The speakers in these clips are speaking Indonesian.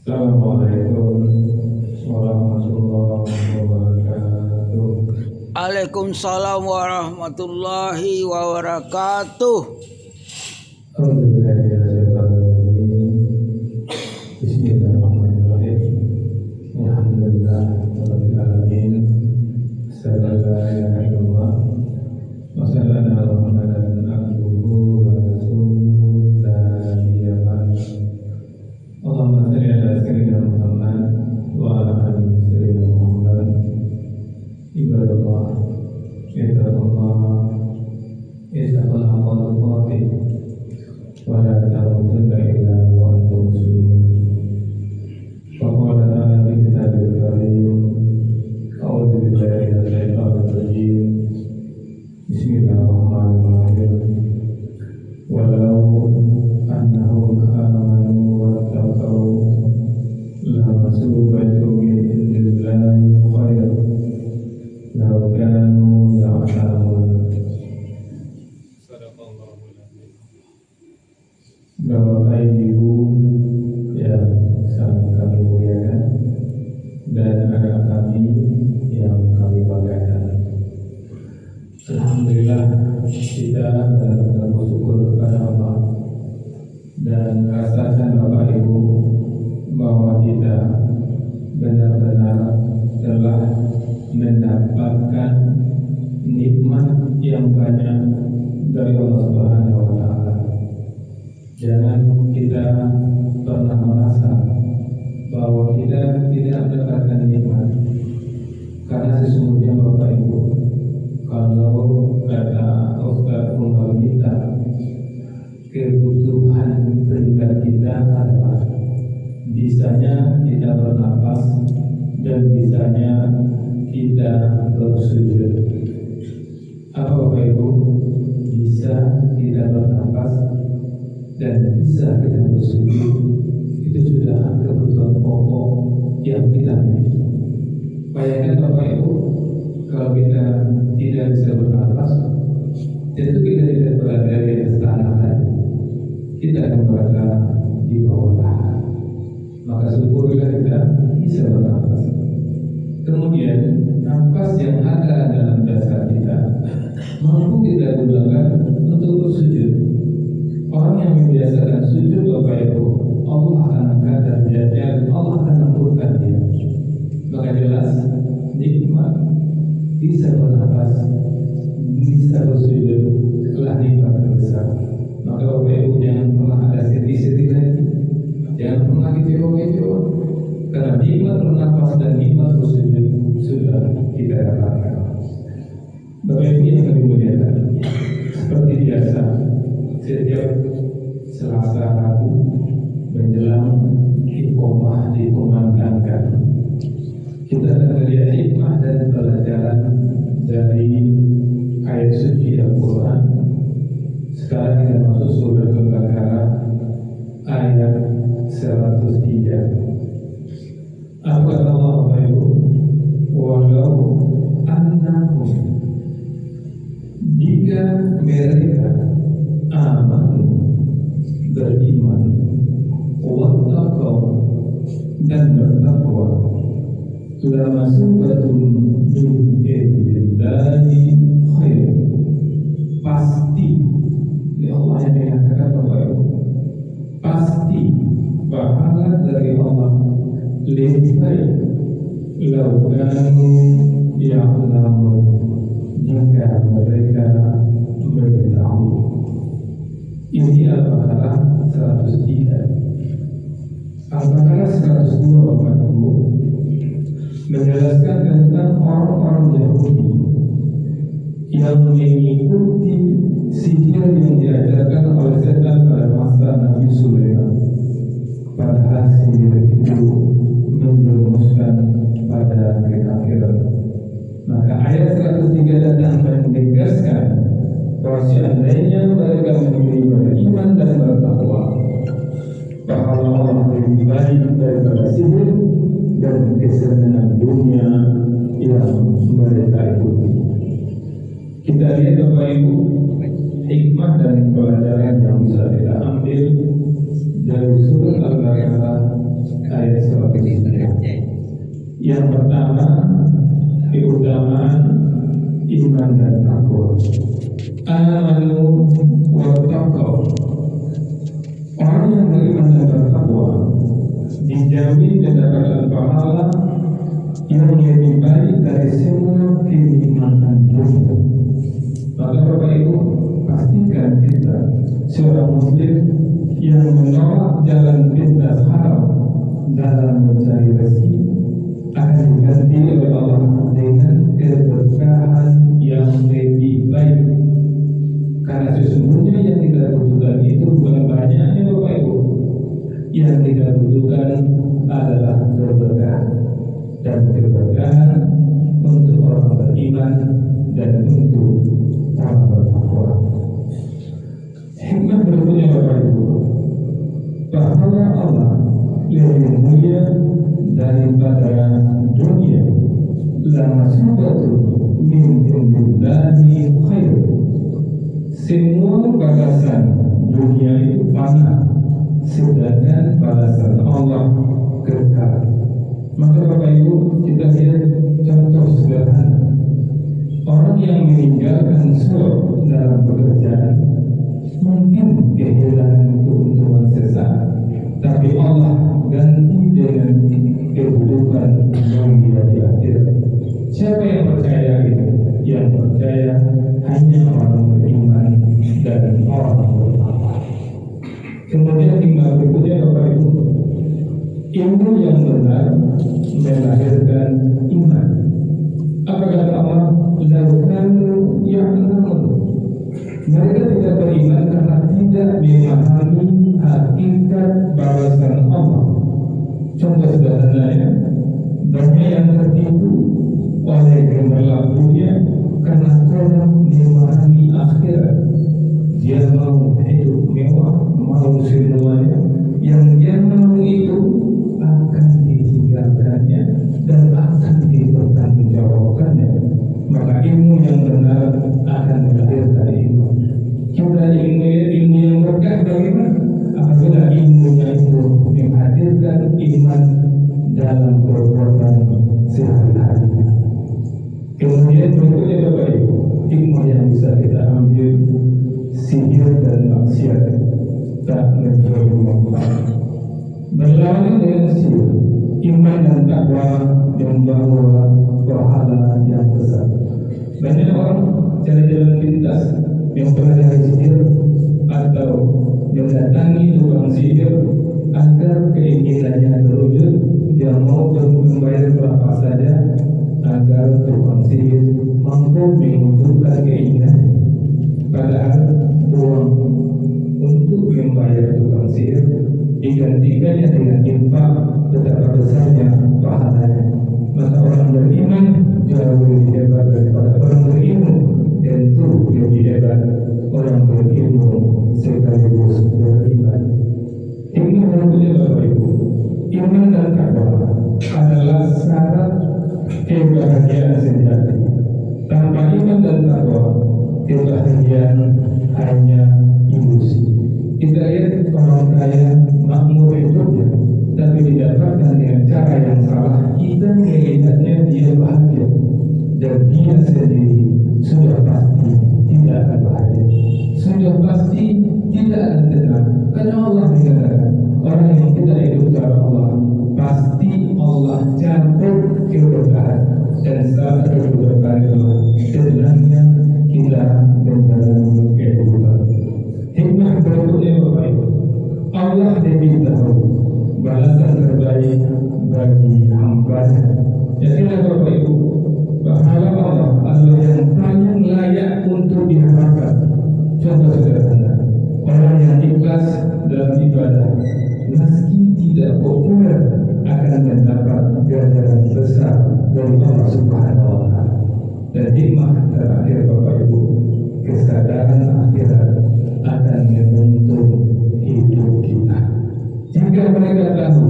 Assalamualaikum warahmatullahi wabarakatuh. Waalaikumsalam warahmatullahi wabarakatuh. Alhamdulillahirrahmanirrahim. Bismillahirrahmanirrahim. Alhamdulillahirabbil alamin. Assalamu alaikum warahmatullahi wabarakatuh. Abduhu wa rasuluhu la nabiyya ba'dahu. Allahumma shalli ala sayyidina Muhammad wa ala ali sayyidina Muhammad. Ibadallah, ittaqullah, ittaqullah wa la tamutunna illa wa antum muslimun. Wa qala ta'ala fi kitabil karim, a'udzu billahi minasy syaithanir rajim. Bismillahirrahmanirrahim. Walau annahum amanu wattaqau lamasubatu min indillahi khair law kanu ya'lamun. Bapak Ibu yang sangat kami muliakan dan anak kami yang kami banggakan, alhamdulillah kita benar-benar bersyukur kepada Allah dan rasakan Bapak Ibu bahwa kita benar-benar telah mendapatkan nikmat yang banyak dari Allah Subhanahu wa Ta'ala. Jangan kita pernah merasa bahwa kita tidak mendapatkan nikmat, karena sesungguhnya Bapak Ibu, kalau kata Ustaz Umar kita, kebutuhan pribadi kita adalah bisanya kita bernapas dan bisanya kita bersujud. Apa Bapak Ibu? Bisa kita bernapas dan bisa kita bersujud, itu sudah kebutuhan pokok yang kita miliki. Bayangkan Bapak Ibu, kalau kita tidak bisa bernapas, tentu kita tidak berada di atas tanah lagi, kita akan berada di bawah tanah. Maka syukurlah kita bisa bernapas. Kemudian nafas yang ada dalam dasar kita mampu kita gunakan untuk bersujud. Orang yang membiasakan sujud Bapak Ibu, Allah akan angkat derajatnya dan Allah akan menurunkan dia. Maka jelas nikmat bisa bernapas, bisa bersujud, itulah nikmat terbesar. Maka Bapak Ibu jangan pernah ada sedih-sedih lagi, jangan pernah kecewa-kecewa, karena nikmat bernapas dan nikmat bersujud sudah kita dapatkan. Bapak Ibu yang kami muliakan, seperti biasa setiap Selasa Rabu menjelang iqamah dikumandangkan, kita akan melihat hikmah dan pelajaran dari ayat suci Al-Quran. Sekarang kita masuk surah Al-Baqarah ayat 103. Apa kata Allah Bapak Ibu? Walau annahum, jika mereka aman, beriman, wattaqau, dan bertakwa, lamasubatun min indillahi khair, pasti, ini Allah yang mengatakan Bapak Ibu, pasti pahala dari Allah lebih baik laukanu ya'lamun, jika mereka mengetahui. Ini Al-Baqarah 103. Al-Baqarah 102 Bapak Ibu menjelaskan tentang orang-orang Yahudi yang mengikuti sihir yang diajarkan oleh setan pada masa Nabi Sulaiman. Padahal sihir itu menjerumuskan pada kekafiran. Maka ayat 103 datang menegaskan bahwa seandainya mereka memilih beriman dan bertakwa, pahala Allah lebih baik daripada sihir dan kesenangan dunia yang mereka ikuti. Kita lihat Bapak Ibu, hikmah dan pelajaran yang bisa kita ambil dari surat Al-Baqarah ayat surat ini. Yang pertama, keutamaan iman dan takwa. Amanu wa taqwa. Orang yang beriman dan bertakwa dijamin mendapatkan pahala yang lebih baik dari semua kenikmatan dunia. Maka Bapak Ibu, pastikan kita seorang muslim yang menolak jalan pintas haram dalam mencari rezeki akan diganti oleh Allah dengan keberkahan yang lebih baik. Karena sesungguhnya yang kita butuhkan itu bukan banyaknya Bapak Ibu. Yang kita butuhkan adalah keberkahan, dan keberkahan untuk orang beriman dan untuk orang bertakwa. Hikmah berikutnya Bapak Ibu, bahwa Allah lebih mulia daripada dunia. La masubatu min indillahi khair. Semua balasan dunia itu fana, sedangkan balasan Allah kekal. Maka Bapak Ibu, kita lihat contoh sederhana. Orang yang meninggalkan suap dalam pekerjaan mungkin kehilangan keuntungan sesaat, tapi Allah ganti dengan kehidupan dunia di akhirat. Siapa yang percaya itu? Yang percaya hanya orang beriman dan orang bertakwa. Kemudian tinggal berikutnya Bapak Ibu, ilmu yang benar melahirkan iman. Apa kata Allah? Laukanu ya'lamun. Mereka tidak beriman karena tidak memahami hakikat balasan Allah. Contoh sederhananya, banyak yang tertipu oleh gemerlap dunia karena kurang memahami akhirat. Dia mau hidup mewah, mau semuanya. Yang dia mau itu akan ditinggalkannya dan akan dipertanggungjawabkannya. Maka ilmu yang benar akan melahirkan ilmu. Kita ilmu yang berkah bagaimana? Apabila ilmunya itu menghadirkan iman dalam perbuatan sehari-hari. Kemudian berikutnya Bapak Ibu, ilmu yang bisa kita ambil, sihir dan maksiat tak menjadi manfaat. Berlawanan dengan sihir, iman dan takwa membawa pahala yang besar. Banyak orang cari jalan pintas mempelajari sihir atau mendatangi tukang sihir agar keinginannya terwujud. Dia mau membayar berapa saja agar tukang sihir mampu mewujudkan keinginan. Padahal uang untuk membayar tukang sihir digantikannya dengan infak, betapa besarnya pahalanya. Maka orang beriman jauh lebih hebat daripada orang berilmu. Tentu lebih hebat orang berilmu sekaligus beriman. Ilmu berikutnya Bapak Ibu, iman dan takwa adalah syarat kebahagiaan sejati. Tanpa iman dan takwa, kebahagiaan hanya ilusi. Kita lihat orang kaya makmur hidupnya, tapi didapatkan dengan cara yang salah. Kita melihatnya dia bahagia, dan dia sendiri sudah pasti tidak akan bahagia, sudah pasti tidak akan tenang. Karena Allah mengatakan orang yang tidak hidup cara Allah pasti Allah campur keberkahan, dan saat keberkahan Allah tenangnya kita menjalani kehidupan. Hikmah berikutnya Bapak Ibu, Allah lebih tahu balasan terbaik bagi hamba-Nya. Yakinlah Bapak Ibu, pahala Allah adalah yang paling layak untuk diharapkan. Contoh sederhana, orang yang ikhlas dalam ibadah, meski tidak populer, akan mendapat ganjaran besar dari Allah Subhanahu wa Ta'ala. Dan hikmah terakhir Bapak Ibu, kesadaran akhirat akan menuntun hidup kita. Jika mereka tahu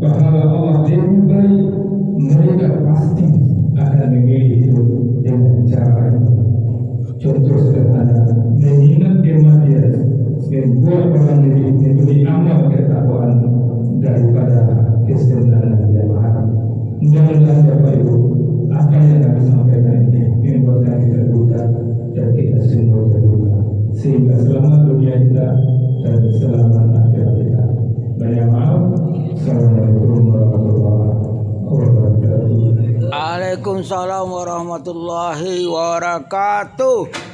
bahwa Allah lebih baik, mereka pasti akan memilih hidup dengan cara ini. Contoh sederhana, mengingat kematian membuat orang lebih amal ketakwaan daripada selamat dunia kita dan selamat akhirat kita. Banyak maaf. Assalamualaikum warahmatullahi wabarakatuh. Waalaikumsalam warahmatullahi wabarakatuh.